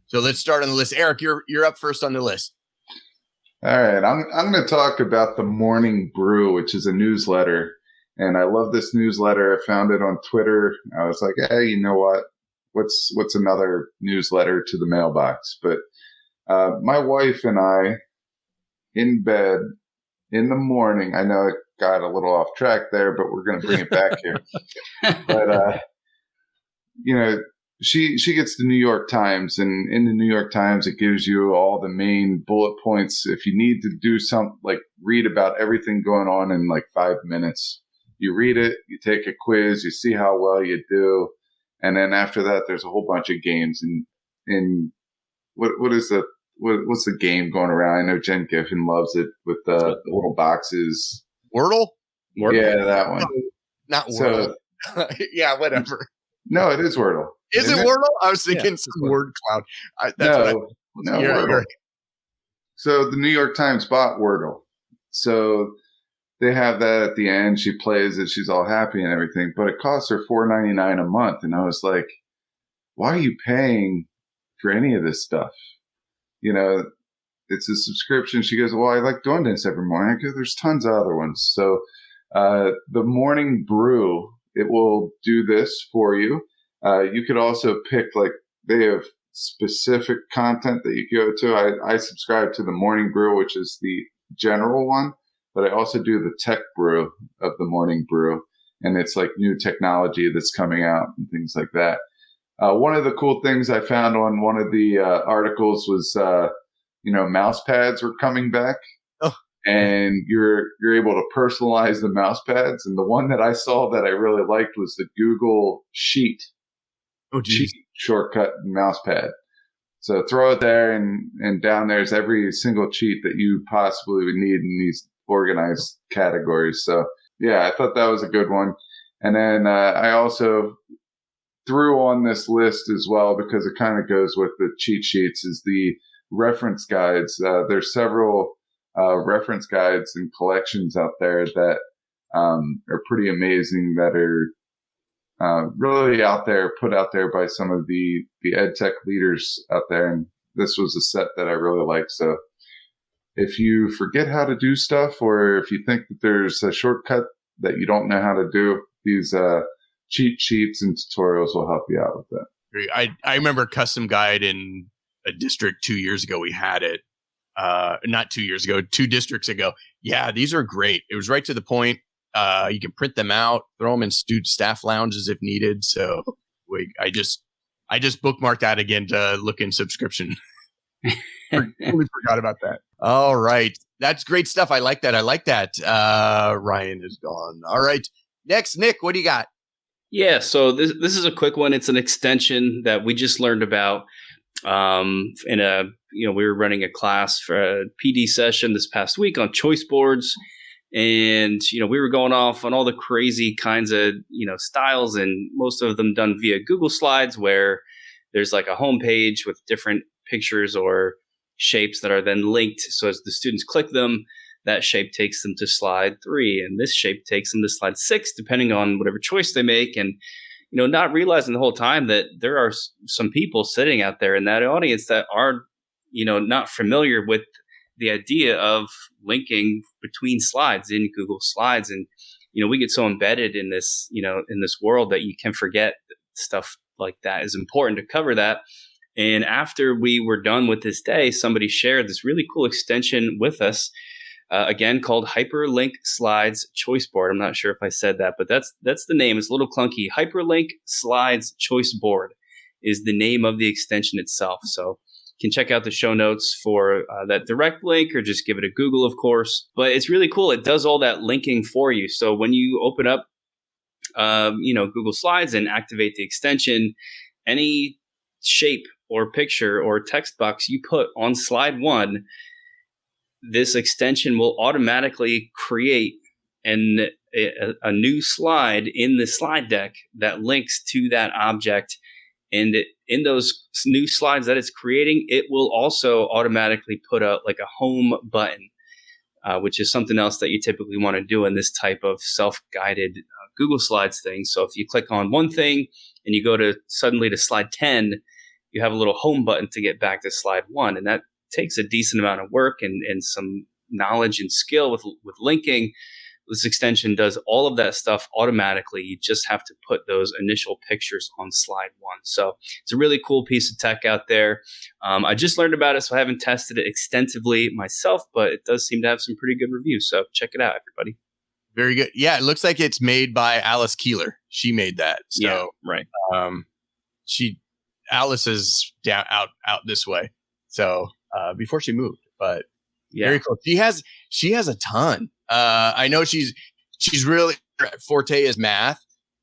So let's start on the list. Eric, you're up first on the list. All right. I'm going to talk about the Morning Brew, which is a newsletter. And I love this newsletter. I found it on Twitter. I was like, hey, you know what? What's another newsletter to the mailbox? But my wife and I, in bed in the morning, I know it got a little off track there, but we're going to bring it back here. But, she gets the New York Times, and in the New York Times, it gives you all the main bullet points. If you need to do something like read about everything going on in like 5 minutes, you read it, you take a quiz, you see how well you do. And then after that, there's a whole bunch of games. And what's the game going around? I know Jen Giffen loves it with the little boxes. Wordle? Yeah, that one. No, not Wordle. So, yeah, whatever. No, it is Wordle. Is it Wordle? I was thinking some word cloud. Wordle. So the New York Times bought Wordle. So they have that at the end. She plays it. She's all happy and everything. But it costs her $4.99 a month. And I was like, why are you paying for any of this stuff? It's a subscription. She goes, well, I like doing this every morning. I go, there's tons of other ones. So the Morning Brew, it will do this for you. You could also pick, like, they have specific content that you go to. I subscribe to the Morning Brew, which is the general one, but I also do the tech brew of the Morning Brew. And it's like new technology that's coming out and things like that. One of the cool things I found on one of the articles was, mouse pads were coming back. Oh. And you're able to personalize the mouse pads. And the one that I saw that I really liked was the Google Sheet. Oh, geez. Cheat shortcut mouse pad. So throw it there, and down there's every single cheat that you possibly would need in these organized categories. So yeah, I thought that was a good one. And then I also threw on this list as well, because it kind of goes with the cheat sheets, is the reference guides. There's several reference guides and collections out there that are pretty amazing, that are really put out there by some of the Edtech leaders out there. And this was a set that I really liked. So if you forget how to do stuff, or if you think that there's a shortcut that you don't know how to do, these cheat sheets and tutorials will help you out with that. I remember Custom Guide in a district 2 years ago. We had it. Not 2 years ago, 2 districts ago. Yeah, these are great. It was right to the point. You can print them out, throw them in student staff lounges if needed. So I just bookmarked that again to look in subscription. Totally forgot about that. All right. That's great stuff. I like that. Ryan is gone. All right. Next, Nick, what do you got? Yeah, so this is a quick one. It's an extension that we just learned about. We were running a class for a PD session this past week on choice boards. And, we were going off on all the crazy kinds of, styles, and most of them done via Google Slides, where there's like a home page with different pictures or shapes that are then linked. So as the students click them, that shape takes them to slide 3, and this shape takes them to slide 6, depending on whatever choice they make. And, not realizing the whole time that there are some people sitting out there in that audience that are, not familiar with the idea of linking between slides in Google Slides. And, we get so embedded in this, in this world that you can forget stuff like that is important to cover that. And after we were done with this day, somebody shared this really cool extension with us, again, called Hyperlink Slides Choice Board. I'm not sure if I said that, but that's the name. It's a little clunky. Hyperlink Slides Choice Board is the name of the extension itself. So you can check out the show notes for that direct link, or just give it a Google, of course. But it's really cool. It does all that linking for you. So when you open up Google Slides and activate the extension, any shape or picture or text box you put on slide 1, this extension will automatically create a new slide in the slide deck that links to that object. And in those new slides that it's creating, it will also automatically put a home button, which is something else that you typically want to do in this type of self-guided Google Slides thing. So if you click on one thing and you go suddenly to slide 10, you have a little home button to get back to slide 1. And that takes a decent amount of work and some knowledge and skill with linking. This extension does all of that stuff automatically. You just have to put those initial pictures on slide 1. So it's a really cool piece of tech out there. I just learned about it, so I haven't tested it extensively myself, but it does seem to have some pretty good reviews. So check it out, everybody. Very good. Yeah, it looks like it's made by Alice Keeler. She made that. So, yeah, right. Alice is down out this way. So before she moved, but yeah. Very cool. She has a ton. I know she's really forte is math,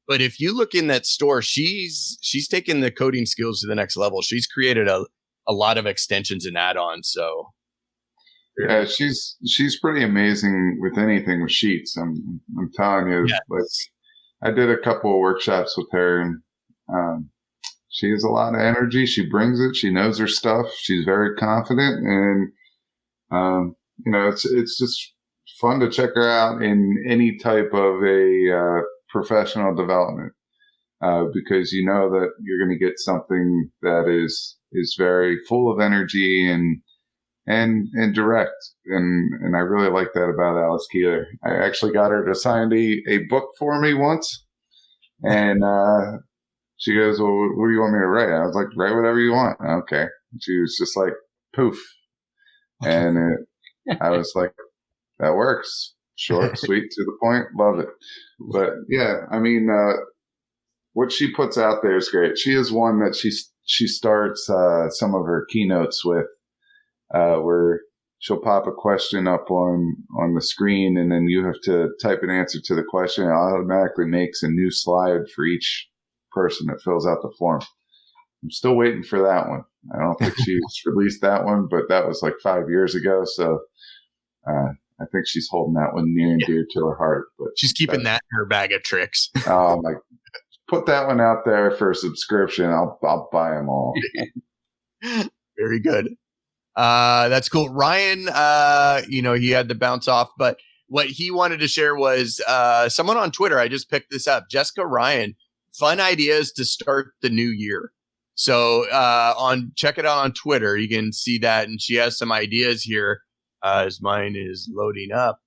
but if you look in that store, she's taken the coding skills to the next level. She's created a lot of extensions and add-ons. So yeah, she's pretty amazing with anything with sheets. I'm telling you, yes. Like I did a couple of workshops with her, and she has a lot of energy. She brings it. She knows her stuff. She's very confident, and it's just fun to check her out in any type of a professional development, because you know that you're going to get something that is very full of energy and direct. And I really like that about Alice Keeler. I actually got her to sign a book for me once, and she goes, "Well, what do you want me to write?" I was like, "Write whatever you want." Okay. She was just like, poof. And I was like, that works. Short, sweet, to the point. Love it. But yeah, I mean, what she puts out there is great. She is one that she starts some of her keynotes with, where she'll pop a question up on the screen, and then you have to type an answer to the question. It automatically makes a new slide for each person that fills out the form. I'm still waiting for that one. I don't think she's released that one, but that was like 5 years ago. So I think she's holding that one near and dear to her heart. But she's keeping that in her bag of tricks. Like, put that one out there for a subscription. I'll buy them all. Very good. That's cool. Ryan, he had to bounce off, but what he wanted to share was someone on Twitter. I just picked this up. Jessica Ryan, fun ideas to start the new year. So check it out on Twitter. You can see that, and she has some ideas here as mine is loading up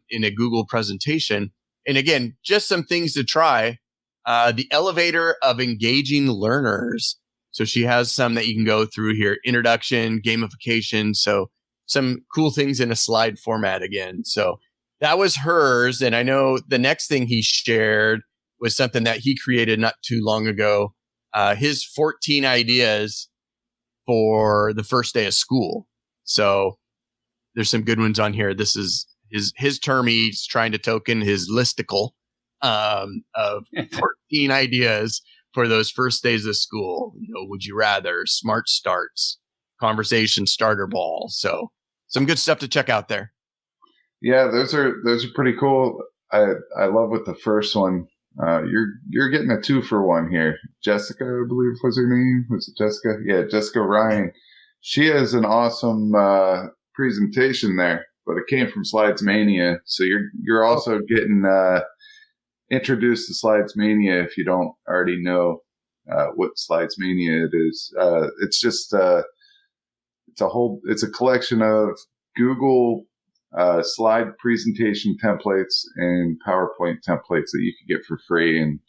in a Google presentation. And again, just some things to try. The elevator of engaging learners. So she has some that you can go through here. Introduction, gamification. So some cool things in a slide format again. So that was hers. And I know the next thing he shared was something that he created not too long ago. His 14 ideas for the first day of school. So there's some good ones on here. This is his term. He's trying to token his listicle of 14 ideas for those first days of school. Would you rather, smart starts, conversation starter ball. So some good stuff to check out there. Yeah, those are pretty cool. I love with the first one. You're getting a 2-for-1 here. Jessica, I believe was her name. Was it Jessica? Yeah, Jessica Ryan. She has an awesome presentation there, but it came from Slides Mania. So you're also getting introduced to Slides Mania if you don't already know what Slides Mania it is. It's just it's a collection of Google slide presentation templates and PowerPoint templates that you could get for free. And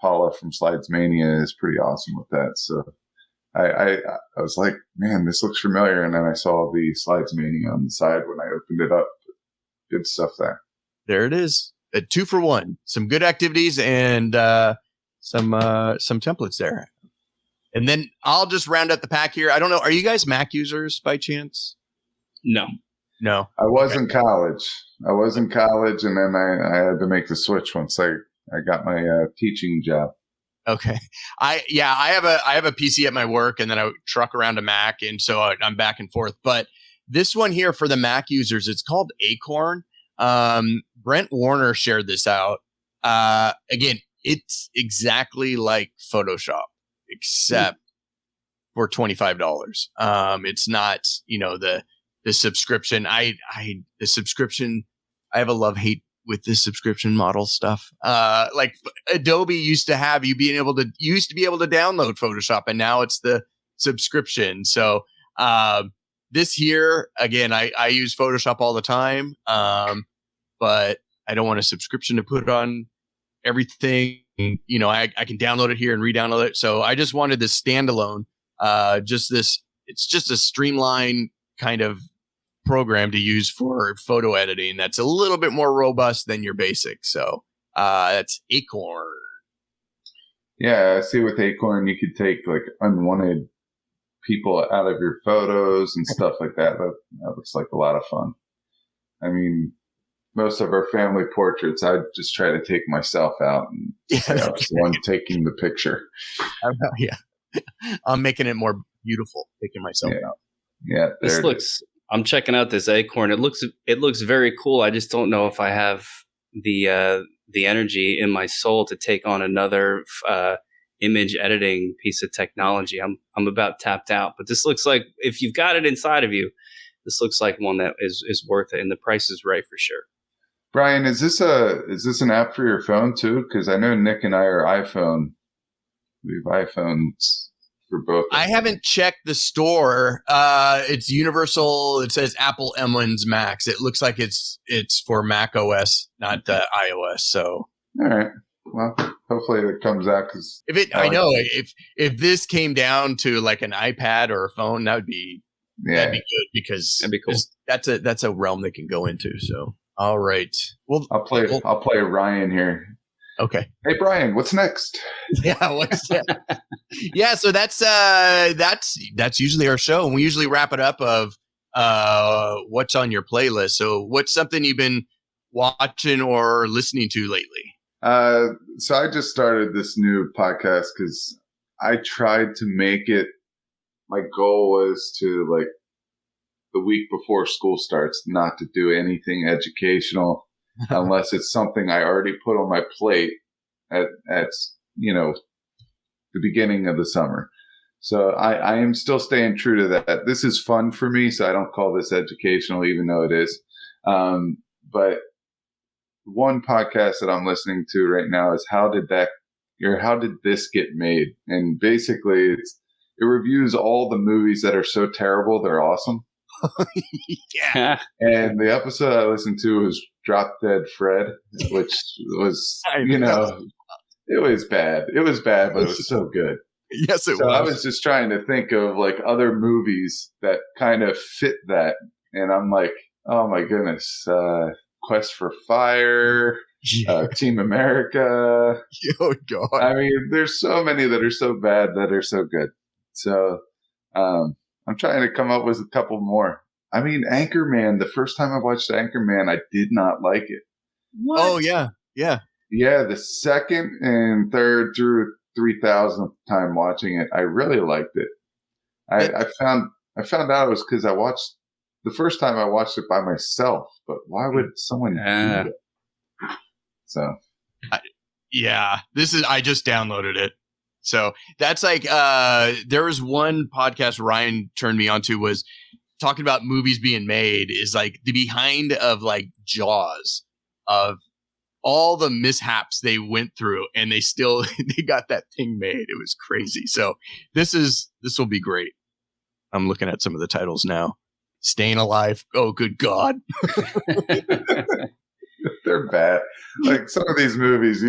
Paula from Slides Mania is pretty awesome with that. So I was like, man, this looks familiar. And then I saw the Slides Mania on the side when I opened it up. Good stuff there. There it is. A 2-for-1. Some good activities and some templates there. And then I'll just round out the pack here. I don't know. Are you guys Mac users by chance? No. No. I was in college. And then I had to make the switch once I got my teaching job. Okay. I have a PC at my work, and then I truck around a Mac, and so I'm back and forth. But this one here for the Mac users, it's called Acorn. Brent Warner shared this out. Again, it's exactly like Photoshop, except for $25. It's not, the subscription. The subscription, I have a love-hate with this subscription model stuff. Like Adobe used to be able to download Photoshop, and now it's the subscription. So this here, again, I use Photoshop all the time, but I don't want a subscription to put on everything. I can download it here and re-download it. So I just wanted this standalone, it's just a streamlined kind of program to use for photo editing that's a little bit more robust than your basic. So that's Acorn. Yeah, I see with Acorn, you could take like unwanted people out of your photos and stuff like that. That looks like a lot of fun. I mean, most of our family portraits, I just try to take myself out and I was the one taking the picture. I'm making it more beautiful, taking myself out. Yeah, I'm checking out this Acorn. It looks very cool. I just don't know if I have the energy in my soul to take on another image editing piece of technology. I'm about tapped out. But this looks like, if you've got it inside of you, this looks like one that is worth it, and the price is right for sure. Brian, is this an app for your phone too? Because I know Nick and I are iPhone. We have iPhones for both. I haven't checked the store. It's universal. It says Apple M1's Max. It looks like it's for Mac OS, not iOS. So all right. Well, hopefully it comes out because if this came down to like an iPad or a phone, that'd be good, because that'd be cool. That's a realm they can go into. So all right. Well, I'll play Ryan here. Okay. Hey Brian, what's next? Yeah, what's that? Yeah, so that's usually our show, and we usually wrap it up of what's on your playlist. So what's something you've been watching or listening to lately? So I just started this new podcast because I tried to make it. My goal was to, like, the week before school starts, not to do anything educational unless it's something I already put on my plate at the beginning of the summer. So I am still staying true to that. This is fun for me, so I don't call this educational, even though it is. But one podcast that I'm listening to right now is How Did This Get Made? And basically it reviews all the movies that are so terrible they're awesome. Yeah. And the episode I listened to was Drop Dead Fred, which was, it was bad. It was bad, but it was so good. Yes, it was. I was just trying to think of like other movies that kind of fit that. And I'm like, oh my goodness. Quest for Fire, Team America. Oh God. I mean, there's so many that are so bad that are so good. So, I'm trying to come up with a couple more. I mean, Anchorman, the first time I watched Anchorman, I did not like it. What? Oh, yeah. Yeah. Yeah, the second and third through 3,000th time watching it, I really liked it. I found out it was because the first time I watched it by myself, but why would someone do it? So. I just downloaded it. So that's like, there was one podcast Ryan turned me onto, was talking about movies being made, is like the behind of like Jaws, of all the mishaps they went through, and they got that thing made. It was crazy. So this will be great. I'm looking at some of the titles now. Staying Alive. Oh, good God. They're bad. Like some of these movies,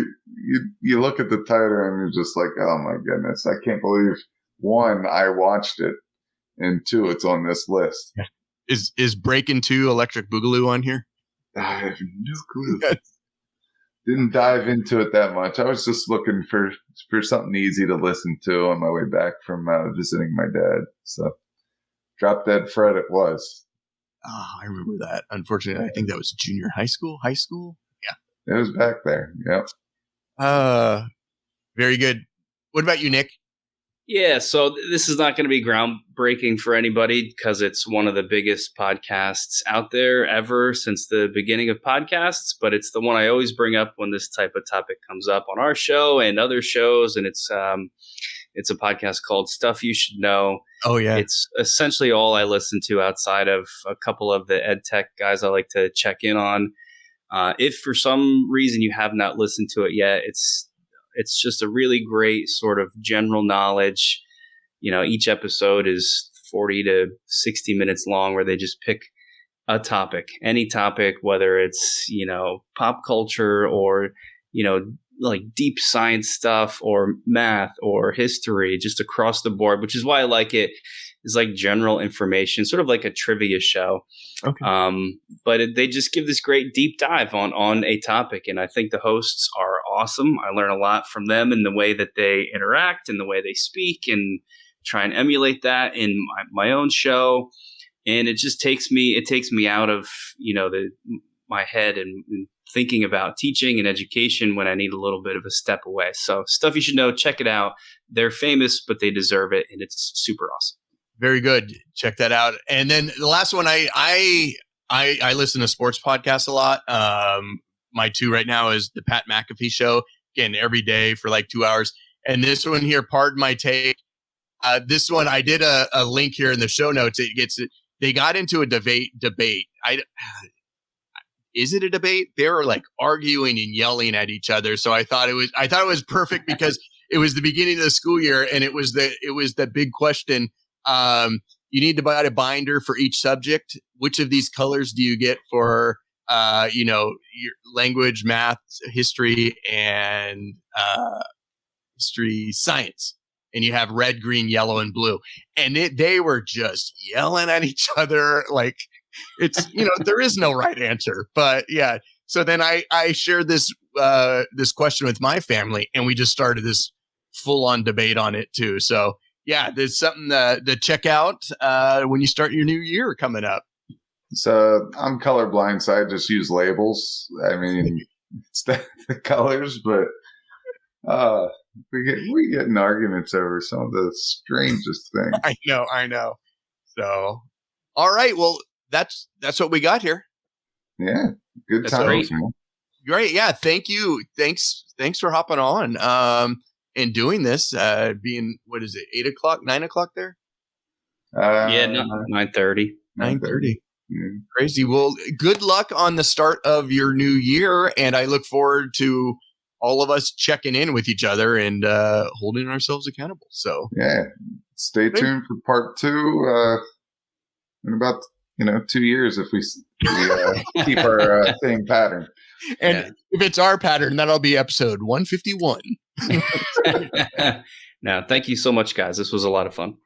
you look at the title and you're just like, oh my goodness, I can't believe, one, I watched it, and two, it's on this list. Yeah. Is Breakin' 2 Electric Boogaloo on here? I have no clue. Didn't dive into it that much. I was just looking for something easy to listen to on my way back from visiting my dad. So Drop Dead Fred it was. I remember that. Unfortunately, I think that was junior high school. Yeah. It was back there. Yep. Very good. What about you, Nick? Yeah, so this is not going to be groundbreaking for anybody because it's one of the biggest podcasts out there ever since the beginning of podcasts, but it's the one I always bring up when this type of topic comes up on our show and other shows, and it's a podcast called Stuff You Should Know. Oh, yeah. It's essentially all I listen to outside of a couple of the Edtech guys I like to check in on. If for some reason you have not listened to it yet, it's just a really great sort of general knowledge. You know, each episode is 40 to 60 minutes long where they just pick a topic, any topic, whether it's, you know, pop culture or, you know, like deep science stuff or math or history, just across the board, which is why I like it. It's like general information, sort of like a trivia show. Okay. But they just give this great deep dive on a topic. And I think the hosts are awesome. I learn a lot from them in the way that they interact and the way they speak, and try and emulate that in my own show. And it just takes me out of, you know, my head and thinking about teaching and education when I need a little bit of a step away. So Stuff You Should Know, check it out. They're famous, but they deserve it. And it's super awesome. Very good. Check that out. And then the last one, I listen to sports podcasts a lot. My two right now is the Pat McAfee Show, again, every day for like 2 hours. And this one here, pardon my take. This one, I did a link here in the show notes. They got into a debate. Is it a debate? They were like arguing and yelling at each other. So I thought it was perfect because it was the beginning of the school year, and it was the big question. You need to buy a binder for each subject. Which of these colors do you get for, your language, math, history, and science? And you have red, green, yellow, and blue. And they were just yelling at each other. Like, it's, there is no right answer, but yeah. So then I shared this question with my family, and we just started this full on debate on it too. So yeah, there's something to check out when you start your new year coming up. So I'm colorblind, so I just use labels. I mean, it's the colors, but we get in arguments over some of the strangest things. I know. So, all right. Well, that's what we got here. Yeah. Good times. Great. Yeah. Thank you. Thanks for hopping on. And doing this, being, what is it, 8 o'clock, 9 o'clock there? 9:30. 9:30. Crazy. Well, good luck on the start of your new year, and I look forward to all of us checking in with each other and holding ourselves accountable. So yeah, stay tuned for part 2 in about 2 years if we keep our same pattern. And if it's our pattern, that'll be episode 151. Now, thank you so much, guys. This was a lot of fun.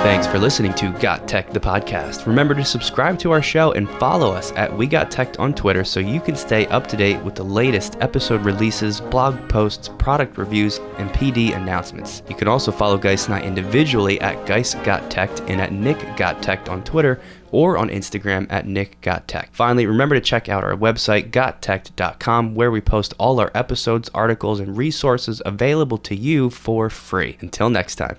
Thanks for listening to GotTech the Podcast. Remember to subscribe to our show and follow us at WeGotTech on Twitter so you can stay up to date with the latest episode releases, blog posts, product reviews, and PD announcements. You can also follow Guise and I individually at Guise Got Tech and at Nick Got Tech on Twitter or on Instagram at Nick Got Tech. Finally, remember to check out our website, GotTechED.com, where we post all our episodes, articles, and resources available to you for free. Until next time.